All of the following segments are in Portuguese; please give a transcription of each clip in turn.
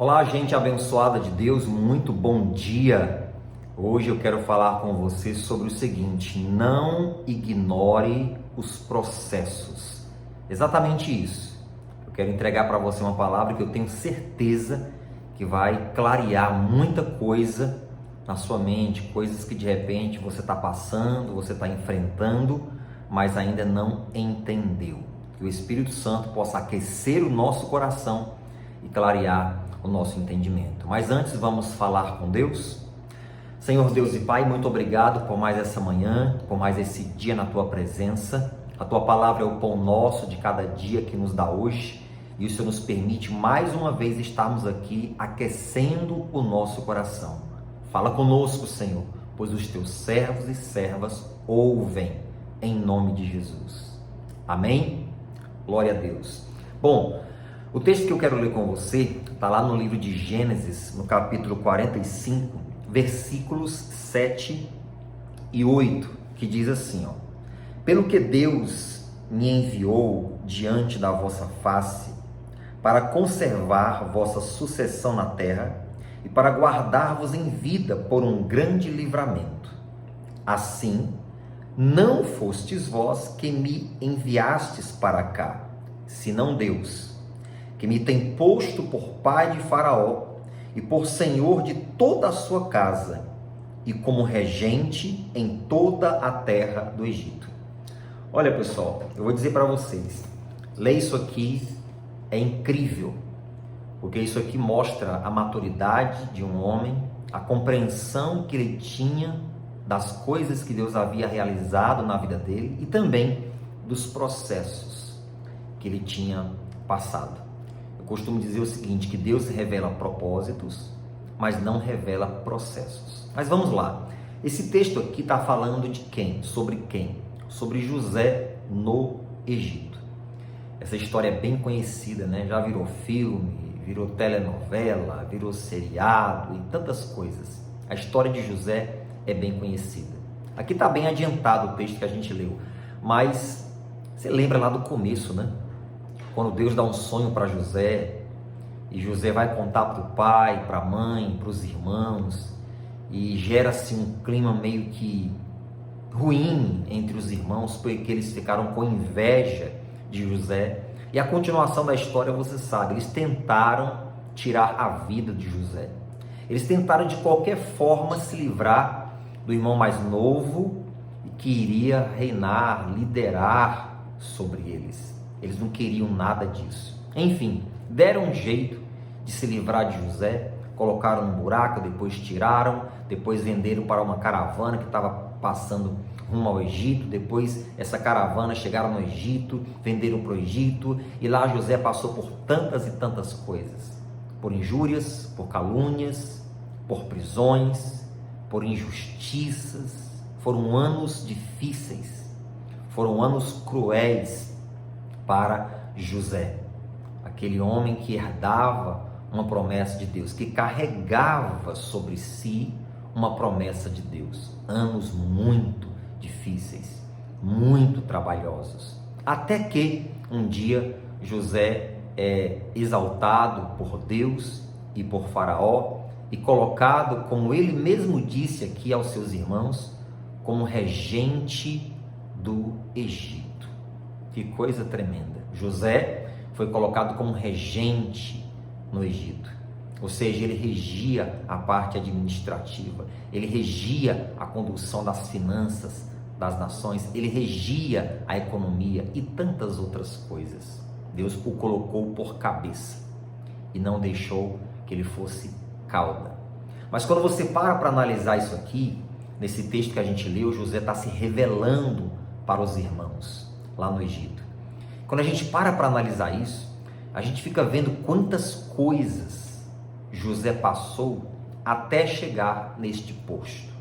Olá, gente abençoada de Deus, muito bom dia. Hoje eu quero falar com você sobre o seguinte: não ignore os processos. Exatamente isso. Eu quero entregar para você uma palavra que eu tenho certeza que vai clarear muita coisa na sua mente, coisas que de repente você está passando, você está enfrentando, mas ainda não entendeu. Que o Espírito Santo possa aquecer o nosso coração e clarear o nosso entendimento. Mas antes vamos falar com Deus. Senhor Deus e Pai, muito obrigado por mais essa manhã, por mais esse dia na Tua presença. A Tua palavra é o pão nosso de cada dia que nos dá hoje, e o Senhor nos permite mais uma vez estarmos aqui aquecendo o nosso coração. Fala conosco, Senhor, pois os Teus servos e servas ouvem, em nome de Jesus. Amém? Glória a Deus. Bom, o texto que eu quero ler com você está lá no livro de Gênesis, no capítulo 45, versículos 7 e 8, que diz assim, ó: Pelo que Deus me enviou diante da vossa face, para conservar vossa sucessão na terra e para guardar-vos em vida por um grande livramento. Assim, não fostes vós que me enviastes para cá, senão Deus, que me tem posto por pai de Faraó e por senhor de toda a sua casa e como regente em toda a terra do Egito. Olha, pessoal, eu vou dizer para vocês, ler isso aqui é incrível, porque isso aqui mostra a maturidade de um homem, a compreensão que ele tinha das coisas que Deus havia realizado na vida dele e também dos processos que ele tinha passado. Eu costumo dizer o seguinte, que Deus revela propósitos, mas não revela processos. Mas vamos lá. Esse texto aqui está falando de quem? Sobre quem? Sobre José no Egito. Essa história é bem conhecida, né? Já virou filme, virou telenovela, virou seriado e tantas coisas. A história de José é bem conhecida. Aqui está bem adiantado o texto que a gente leu, mas você lembra lá do começo, né? Quando Deus dá um sonho para José, e José vai contar para o pai, para a mãe, para os irmãos, e gera-se um clima meio que ruim entre os irmãos, porque eles ficaram com inveja de José. E a continuação da história você sabe, eles tentaram tirar a vida de José. Eles tentaram de qualquer forma se livrar do irmão mais novo, que iria reinar, liderar sobre eles. Eles não queriam nada disso. Enfim, deram um jeito de se livrar de José, colocaram um buraco, depois tiraram, depois venderam para uma caravana que estava passando rumo ao Egito. Depois essa caravana chegaram no Egito, venderam para o Egito, e lá José passou por tantas e tantas coisas, por injúrias, por calúnias, por prisões, por injustiças. Foram anos difíceis, foram anos cruéis para José, aquele homem que herdava uma promessa de Deus, que carregava sobre si uma promessa de Deus. Anos muito difíceis, muito trabalhosos, até que um dia José é exaltado por Deus e por Faraó e colocado, como ele mesmo disse aqui aos seus irmãos, como regente do Egito. Que coisa tremenda! José foi colocado como regente no Egito, ou seja, ele regia a parte administrativa, ele regia a condução das finanças das nações, ele regia a economia e tantas outras coisas. Deus o colocou por cabeça e não deixou que ele fosse cauda. Mas quando você para analisar isso aqui, nesse texto que a gente leu, José está se revelando para os irmãos lá no Egito. Quando a gente para analisar isso, a gente fica vendo quantas coisas José passou até chegar neste posto.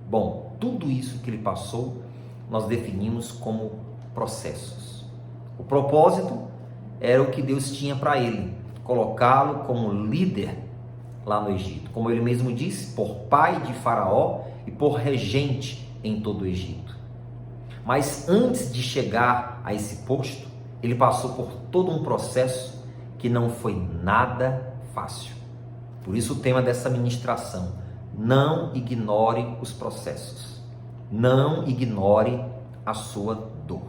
Bom, tudo isso que ele passou, nós definimos como processos. O propósito era o que Deus tinha para ele, colocá-lo como líder lá no Egito. Como ele mesmo disse, por pai de Faraó e por regente em todo o Egito. Mas antes de chegar a esse posto, ele passou por todo um processo que não foi nada fácil. Por isso o tema dessa ministração: não ignore os processos, não ignore a sua dor.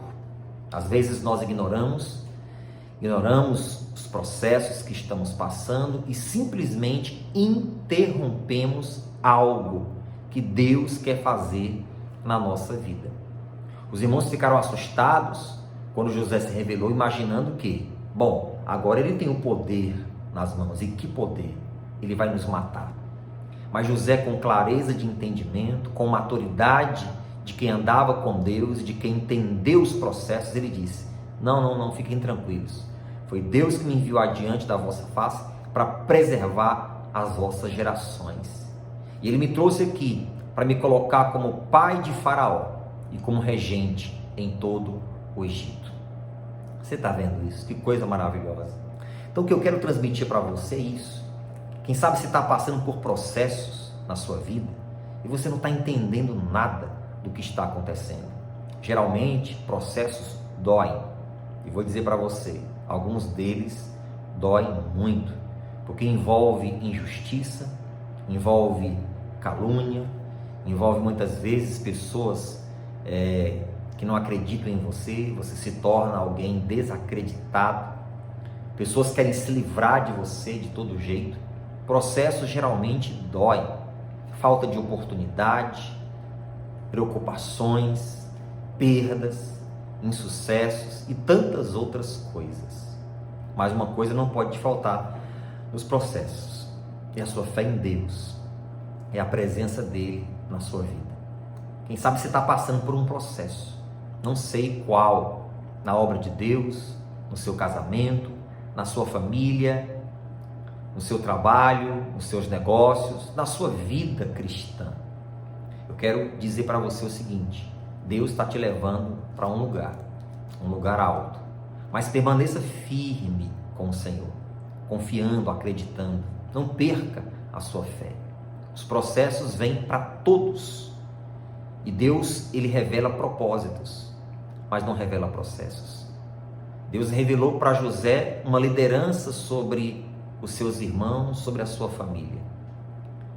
Às vezes nós ignoramos os processos que estamos passando e simplesmente interrompemos algo que Deus quer fazer na nossa vida. Os irmãos ficaram assustados quando José se revelou, imaginando que, bom, agora ele tem o poder nas mãos. E que poder? Ele vai nos matar. Mas José, com clareza de entendimento, com maturidade de quem andava com Deus, de quem entendeu os processos, ele disse: não, fiquem tranquilos. Foi Deus que me enviou adiante da vossa face para preservar as vossas gerações. E ele me trouxe aqui para me colocar como pai de Faraó e como regente em todo o Egito. Você está vendo isso? Que coisa maravilhosa. Então o que eu quero transmitir para você é isso. Quem sabe você está passando por processos na sua vida e você não está entendendo nada do que está acontecendo. Geralmente processos doem. E vou dizer para você, alguns deles doem muito, porque envolve injustiça, envolve calúnia, envolve muitas vezes pessoas que não acreditam em você, você se torna alguém desacreditado, pessoas querem se livrar de você de todo jeito. Processos geralmente doem, falta de oportunidade, preocupações, perdas, insucessos e tantas outras coisas. Mas uma coisa não pode te faltar nos processos: é a sua fé em Deus, é a presença dele na sua vida. Quem sabe você está passando por um processo, não sei qual, na obra de Deus, no seu casamento, na sua família, no seu trabalho, nos seus negócios, na sua vida cristã. Eu quero dizer para você o seguinte: Deus está te levando para um lugar alto, mas permaneça firme com o Senhor, confiando, acreditando, não perca a sua fé. Os processos vêm para todos, e Deus, ele revela propósitos, mas não revela processos. Deus revelou para José uma liderança sobre os seus irmãos, sobre a sua família.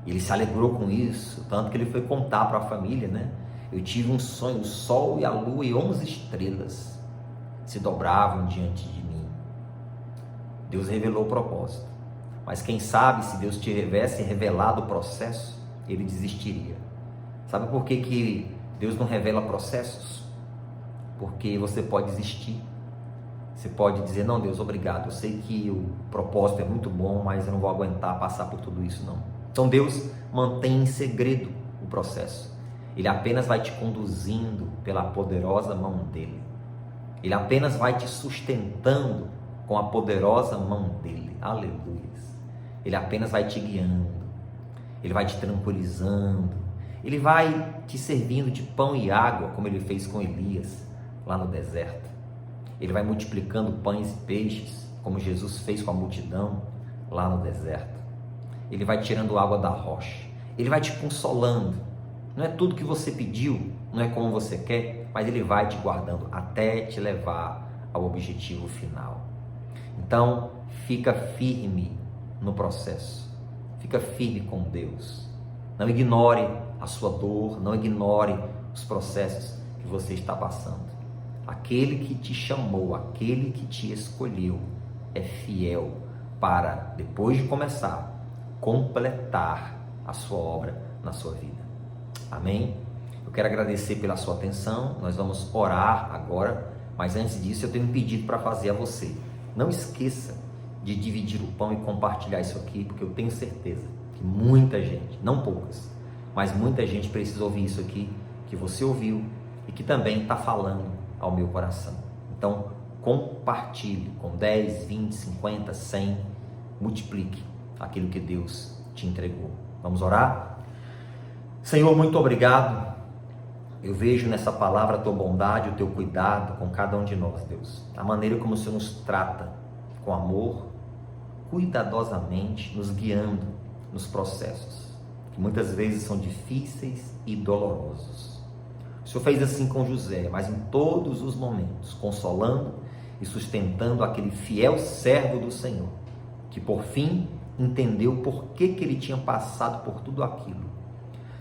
Ele se alegrou com isso, tanto que ele foi contar para a família, né? Eu tive um sonho, o sol e a lua e 11 estrelas se dobravam diante de mim. Deus revelou o propósito, mas quem sabe se Deus tivesse revelado o processo, ele desistiria. Sabe por que Deus não revela processos? Porque você pode desistir. Você pode dizer: não, Deus, obrigado, eu sei que o propósito é muito bom, mas eu não vou aguentar passar por tudo isso, não. Então Deus mantém em segredo o processo. Ele apenas vai te conduzindo pela poderosa mão dele. Ele apenas vai te sustentando com a poderosa mão dele. Aleluia. Ele apenas vai te guiando. Ele vai te tranquilizando. Ele vai te servindo de pão e água, como ele fez com Elias lá no deserto. Ele vai multiplicando pães e peixes, como Jesus fez com a multidão lá no deserto. Ele vai tirando água da rocha. Ele vai te consolando. Não é tudo que você pediu, não é como você quer, mas ele vai te guardando até te levar ao objetivo final. Então, fica firme no processo. Fica firme com Deus. Não ignore a sua dor, não ignore os processos que você está passando. Aquele que te chamou, aquele que te escolheu, é fiel para, depois de começar, completar a sua obra na sua vida. Amém? Eu quero agradecer pela sua atenção. Nós vamos orar agora, mas antes disso eu tenho um pedido para fazer a você. Não esqueça de dividir o pão e compartilhar isso aqui, porque eu tenho certeza que muita gente, não poucas, mas muita gente precisa ouvir isso aqui, que você ouviu e que também está falando ao meu coração. Então, compartilhe com 10, 20, 50, 100, multiplique aquilo que Deus te entregou. Vamos orar? Senhor, muito obrigado. Eu vejo nessa palavra a tua bondade, o teu cuidado com cada um de nós, Deus. A maneira como o Senhor nos trata com amor, cuidadosamente, nos guiando nos processos, que muitas vezes são difíceis e dolorosos. O Senhor fez assim com José, mas em todos os momentos, consolando e sustentando aquele fiel servo do Senhor, que por fim entendeu por que ele tinha passado por tudo aquilo.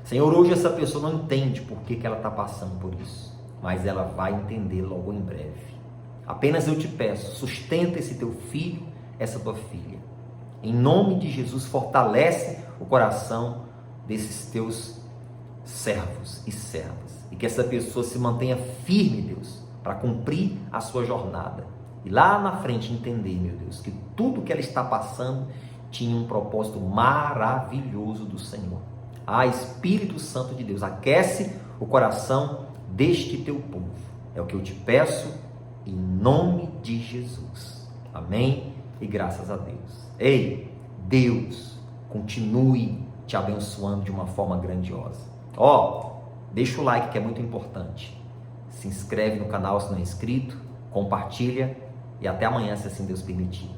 Senhor, hoje essa pessoa não entende por que ela está passando por isso, mas ela vai entender logo em breve. Apenas eu te peço, sustenta esse teu filho, essa tua filha. Em nome de Jesus, fortalece o coração desses teus servos e servas. E que essa pessoa se mantenha firme, Deus, para cumprir a sua jornada. E lá na frente entender, meu Deus, que tudo que ela está passando tinha um propósito maravilhoso do Senhor. Espírito Santo de Deus, aquece o coração deste teu povo. É o que eu te peço, em nome de Jesus. Amém? E graças a Deus. Ei, Deus continue te abençoando de uma forma grandiosa. Deixa o like que é muito importante. Se inscreve no canal se não é inscrito, compartilha e até amanhã, se assim Deus permitir.